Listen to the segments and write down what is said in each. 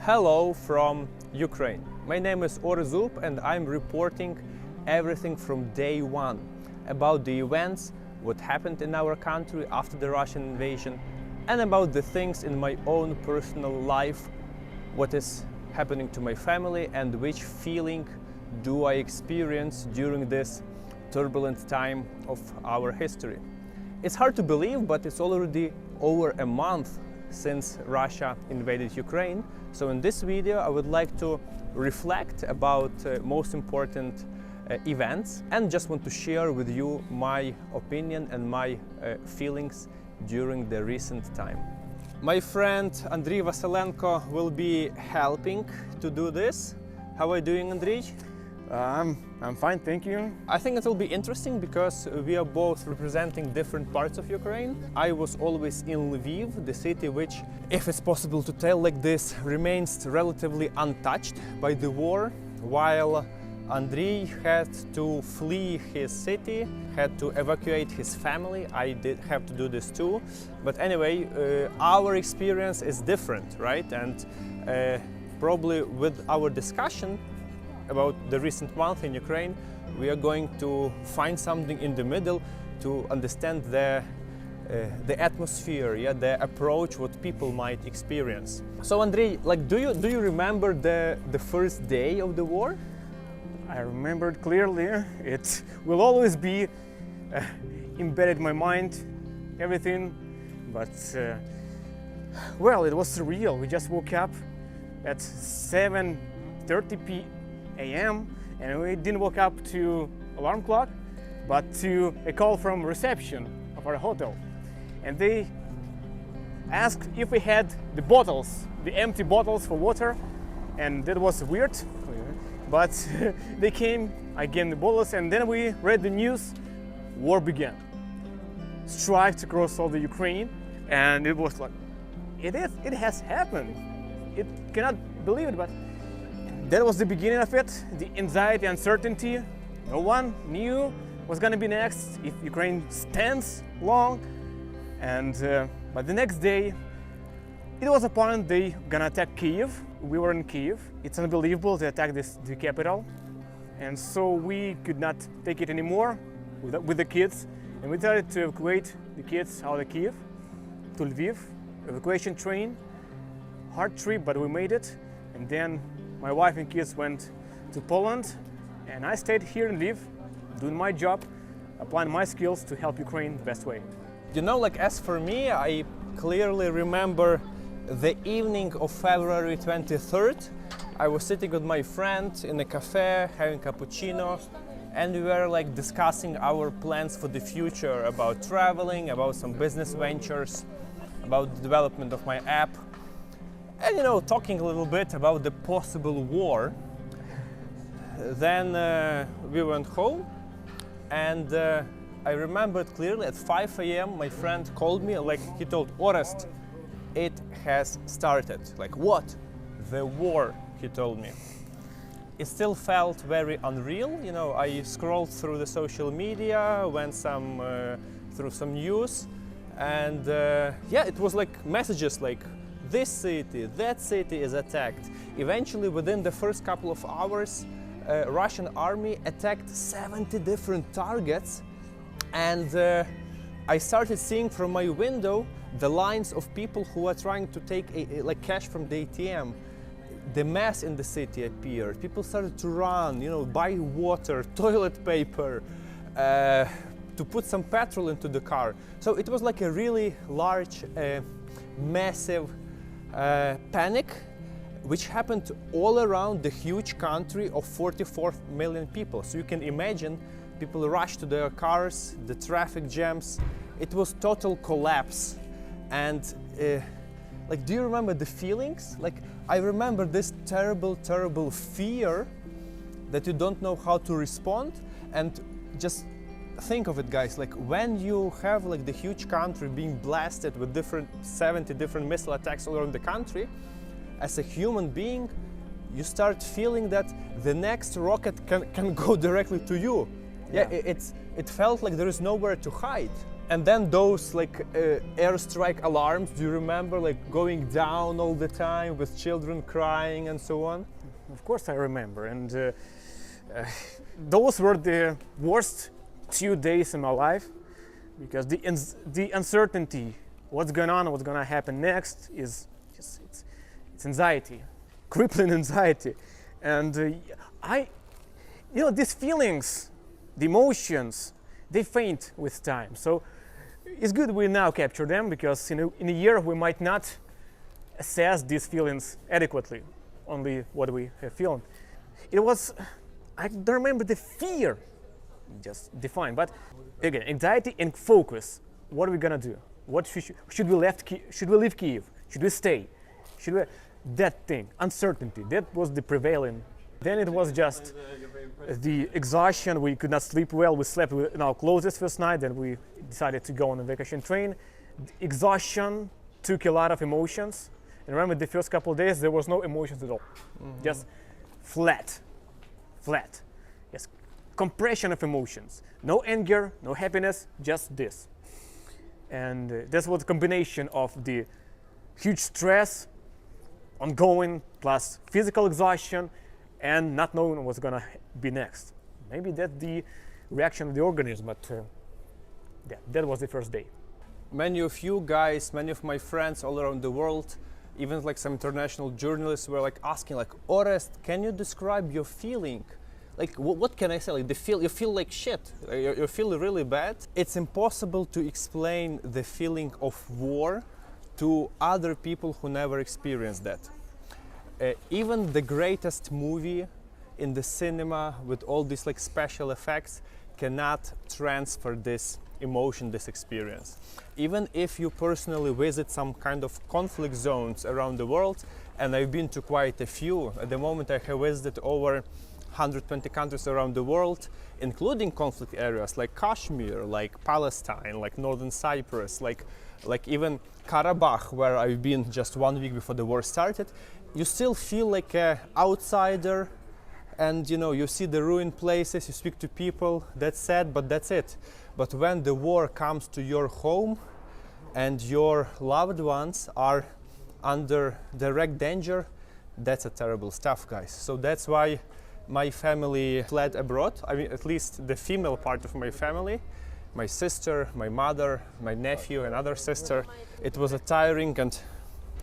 Hello from Ukraine. My name is Orest and I'm reporting everything from day one about the events, what happened in our country after the Russian invasion, and about the things in my own personal life, what is happening to my family and which feeling do I experience during this turbulent time of our history. It's hard to believe, but it's already over a month since Russia invaded Ukraine. So in this video I would like to reflect about most important events and just want to share with you my opinion and my feelings during the recent time. My friend Andriy Vasylenko will be helping to do this. How are you doing, Andriy? I'm fine, thank you. I think it will be interesting because we are both representing different parts of Ukraine. I was always in Lviv, the city which, if it's possible to tell like this, remains relatively untouched by the war, while Andriy had to flee his city, had to evacuate his family. I did have to do this too. But anyway, our experience is different, right? And probably with our discussion about the recent month in Ukraine, we are going to find something in the middle to understand the atmosphere, the approach, what people might experience. So Andriy, like, do you remember the first day of the war? I remember it clearly. It will always be embedded in my mind, everything. But well, it was surreal. We just woke up at 7:30 a.m. and we didn't wake up to alarm clock, but to a call from reception of our hotel. And they asked if we had the bottles, the empty bottles for water, and that was weird. But they came, I gave them the bottles, and then we read the news. War began. Strikes across all the Ukraine, and it was like, it has happened. It cannot believe it, but that was the beginning of it, the anxiety, uncertainty. No one knew what's going to be next, if Ukraine stands long. And but the next day, it was apparent they gonna attack Kyiv. We were in Kyiv. It's unbelievable they attacked the capital. And so we could not take it anymore with the kids. And we decided to evacuate the kids out of Kyiv to Lviv. Evacuation train, hard trip, but we made it. And then my wife and kids went to Poland, and I stayed here in Lviv, doing my job, applying my skills to help Ukraine the best way. You know, like, as for me, I clearly remember the evening of February 23rd. I was sitting with my friend in a cafe, having cappuccino, and we were like discussing our plans for the future, about traveling, about some business ventures, about the development of my app. And, you know, talking a little bit about the possible war. Then we went home, and I remembered clearly at 5 a.m. my friend called me, like, he told Orest, it has started. Like, what? The war, he told me. It still felt very unreal. You know, I scrolled through the social media, went through some news, and yeah, it was like messages like, this city, that city is attacked. Eventually, within the first couple of hours, Russian army attacked 70 different targets, and I started seeing from my window the lines of people who are trying to take like cash from the ATM. The mess in the city appeared. People started to run, you know, buy water, toilet paper, to put some petrol into the car. So it was like a really large, massive panic, which happened all around the huge country of 44 million people. So you can imagine people rushed to their cars, the traffic jams. It was total collapse. And like, do you remember the feelings? Like, I remember this terrible, terrible fear that you don't know how to respond. And just think of it, guys, like when you have like the huge country being blasted with 70 different missile attacks all around the country, as a human being, you start feeling that the next rocket can go directly to you. Yeah, it felt like there is nowhere to hide. And then those like airstrike alarms, do you remember, like going down all the time with children crying and so on? Of course I remember, and those were the worst 2 days in my life, because the uncertainty, what's going on, what's going to happen next, is just it's anxiety, crippling anxiety. And these feelings, the emotions, they faint with time. So it's good we now capture them, because in a year we might not assess these feelings adequately, only what we have felt. I don't remember the fear just defined, but again, anxiety and focus. What are we gonna do? What should we leave Kiev? Should we stay? That thing, uncertainty, that was the prevailing. Then it was just the exhaustion. We could not sleep well. We slept in our clothes first night, then we decided to go on a vacation train. Exhaustion took a lot of emotions. And remember, the first couple of days, there was no emotions at all. Mm-hmm. Just flat. Yes, compression of emotions. No anger, no happiness, just this. And that's what the combination of the huge stress, ongoing, plus physical exhaustion, and not knowing what's gonna be next. Maybe that's the reaction of the organism, but that was the first day. Many of you guys, many of my friends all around the world, even like some international journalists were like asking, like, Orest, can you describe your feeling? Like, what can I say? Like, you feel like shit. You feel really bad. It's impossible to explain the feeling of war to other people who never experienced that. Even the greatest movie in the cinema with all these like special effects cannot transfer this emotion, this experience. Even if you personally visit some kind of conflict zones around the world, and I've been to quite a few. At the moment I have visited over 120 countries around the world, including conflict areas like Kashmir, like Palestine, like Northern Cyprus, like even Karabakh, where I've been just 1 week before the war started. You still feel like an outsider, and you see the ruined places, you speak to people, that's sad, but that's it. But when the war comes to your home and your loved ones are under direct danger, that's a terrible stuff, guys. So that's why my family fled abroad. I mean, at least the female part of my family, my sister, my mother, my nephew, and other sister. It was a tiring and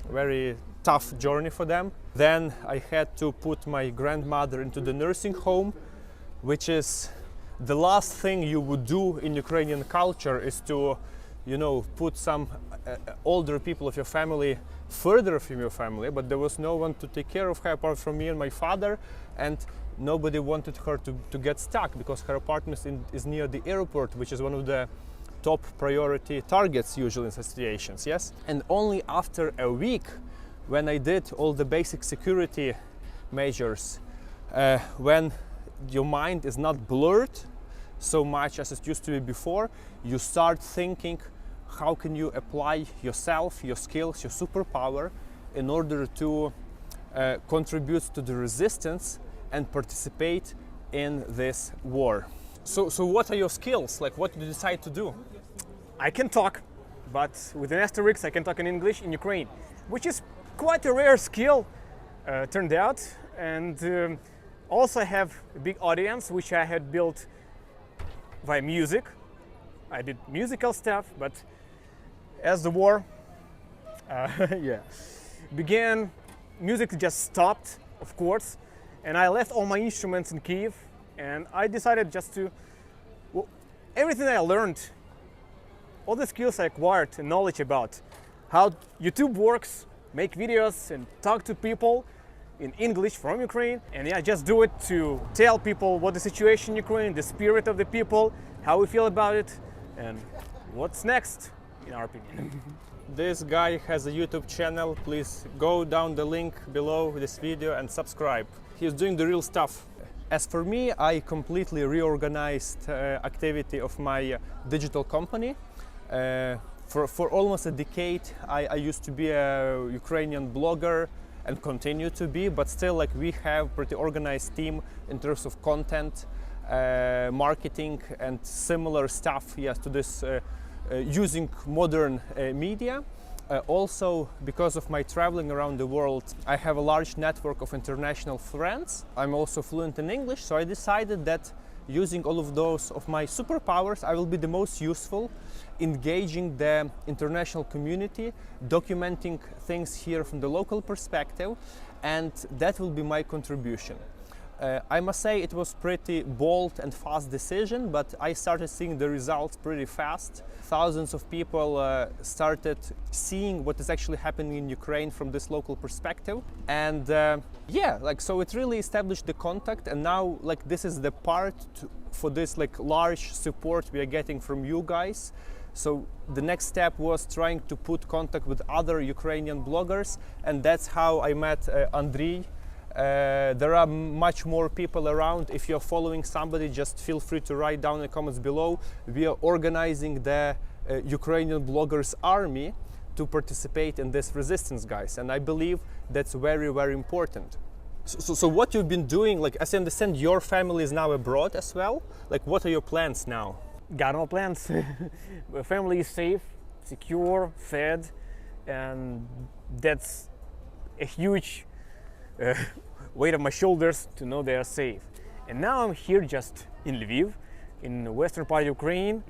very tough journey for them. Then I had to put my grandmother into the nursing home, which is the last thing you would do in Ukrainian culture, is to, put some older people of your family further from your family, but there was no one to take care of her apart from me and my father, and nobody wanted her to get stuck, because her apartment is near the airport, which is one of the top priority targets usually in such situations, yes? And only after a week, when I did all the basic security measures, when your mind is not blurred so much as it used to be before, you start thinking, how can you apply yourself, your skills, your superpower in order to contribute to the resistance and participate in this war. So what are your skills? Like, what did you decide to do? I can talk, but with an asterisk, I can talk in English in Ukraine, which is quite a rare skill, turned out. And also I have a big audience, which I had built by music. I did musical stuff, but as the war began, music just stopped, of course, and I left all my instruments in Kiev, and I decided just to, everything I learned, all the skills I acquired and knowledge about how YouTube works, make videos and talk to people in English from Ukraine, and just do it to tell people what the situation in Ukraine, the spirit of the people, how we feel about it, and what's next, in our opinion. This guy has a YouTube channel. Please go down the link below this video and subscribe. He's doing the real stuff. As for me, I completely reorganized activity of my digital company. For almost a decade, I used to be a Ukrainian blogger and continue to be, but still, like, we have pretty organized team in terms of content, marketing, and similar stuff, yes, to this using modern media. Also, because of my traveling around the world, I have a large network of international friends. I'm also fluent in English, so I decided that using all of those of my superpowers, I will be the most useful, engaging the international community, documenting things here from the local perspective, and that will be my contribution. I must say it was pretty bold and fast decision, but I started seeing the results pretty fast. Thousands of people started seeing what is actually happening in Ukraine from this local perspective, and yeah, like, so it really established the contact, and now like this is the part for this like large support we are getting from you guys. So the next step was trying to put contact with other Ukrainian bloggers, and that's how I met Andriy. There are much more people around. If you're following somebody, just feel free to write down in the comments below. We are organizing the Ukrainian bloggers army to participate in this resistance, guys, and I believe that's very, very important. So what you've been doing, like, as I understand, your family is now abroad as well. Like, what are your plans now? Got no plans. My family is safe, secure, fed, and that's a huge weight on my shoulders to know they are safe. And now I'm here just in Lviv, in the western part of Ukraine,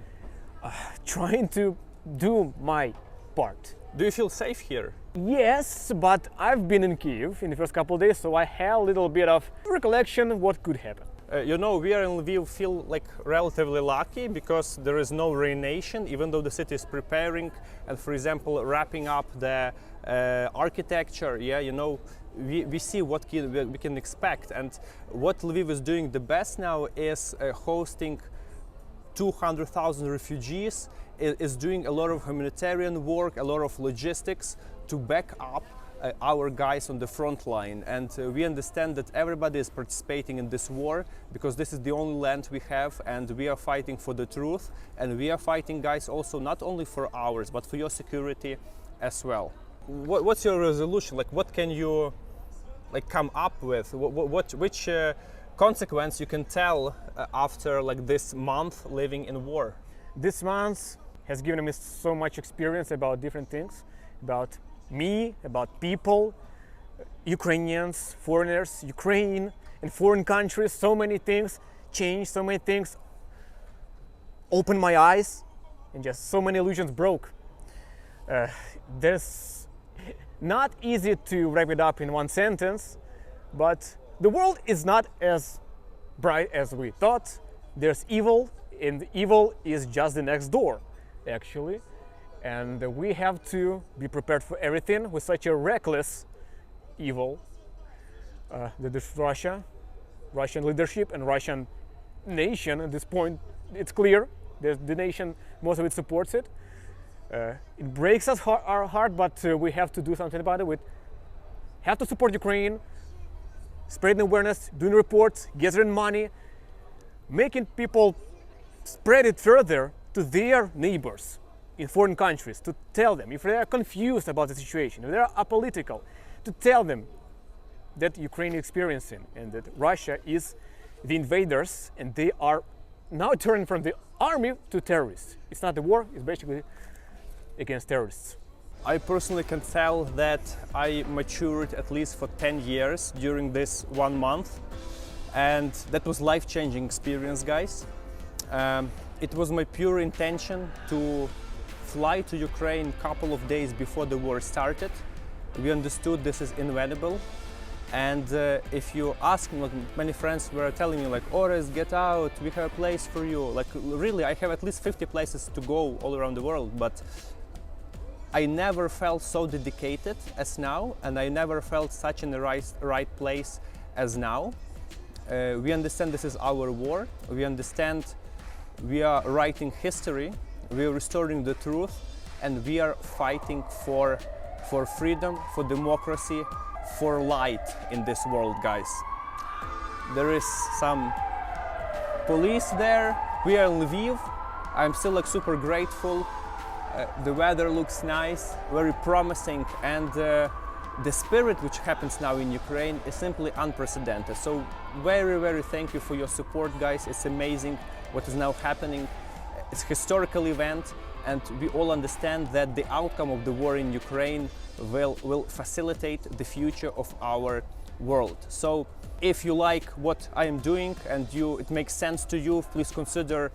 trying to do my part. Do you feel safe here? Yes, but I've been in Kiev in the first couple of days, so I have a little bit of recollection of what could happen. You know, we are in Lviv feel like relatively lucky because there is no raination, even though the city is preparing and, for example, wrapping up the architecture. Yeah, you know, we see what we can expect, and what Lviv is doing the best now is hosting 200,000 refugees, is doing a lot of humanitarian work, a lot of logistics to back up our guys on the front line, and we understand that everybody is participating in this war because this is the only land we have, and we are fighting for the truth, and we are fighting, guys, also not only for ours but for your security as well. What's your resolution? Like, what can you like come up with? Which consequence you can tell after like this month living in war? This month has given me so much experience about different things, about me, about people, Ukrainians, foreigners, Ukraine, and foreign countries. So many things changed, so many things opened my eyes, and just so many illusions broke. There's not easy to wrap it up in one sentence, but the world is not as bright as we thought. There's evil, and evil is just the next door, actually. And we have to be prepared for everything with such a reckless evil that is Russia, Russian leadership, and Russian nation. At this point, it's clear that the nation, most of it supports it. It breaks us our heart, but we have to do something about it. We have to support Ukraine, spreading awareness, doing reports, gathering money, making people spread it further to their neighbors in foreign countries, to tell them if they are confused about the situation, if they are apolitical, to tell them that Ukraine is experiencing and that Russia is the invaders and they are now turning from the army to terrorists. It's not a war, it's basically against terrorists. I personally can tell that I matured at least for 10 years during this 1 month, and that was life-changing experience, guys. It was my pure intention to fly to Ukraine a couple of days before the war started. We understood this is inevitable, and if you ask me, like, many friends were telling me like, Orest, get out, we have a place for you. Like, really, I have at least 50 places to go all around the world, but I never felt so dedicated as now, and I never felt such in the right place as now. We understand this is our war. We understand we are writing history. We are restoring the truth, and we are fighting for freedom, for democracy, for light in this world, guys. There is some police there. We are in Lviv. I'm still like super grateful. The weather looks nice, very promising, and the spirit which happens now in Ukraine is simply unprecedented. So very, very thank you for your support, guys. It's amazing what is now happening. It's a historical event, and we all understand that the outcome of the war in Ukraine will facilitate the future of our world. So if you like what I am doing and it makes sense to you, please consider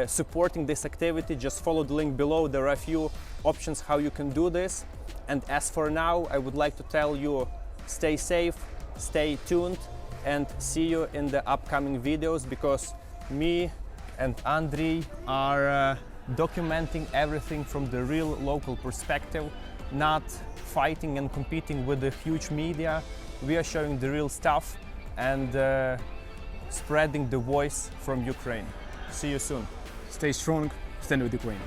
supporting this activity. Just follow the link below. There are a few options how you can do this. And as for now, I would like to tell you, stay safe, stay tuned, and see you in the upcoming videos, because me and Andriy are documenting everything from the real local perspective, not fighting and competing with the huge media. We are showing the real stuff and spreading the voice from Ukraine. See you soon. Stay strong, stand with Ukraine.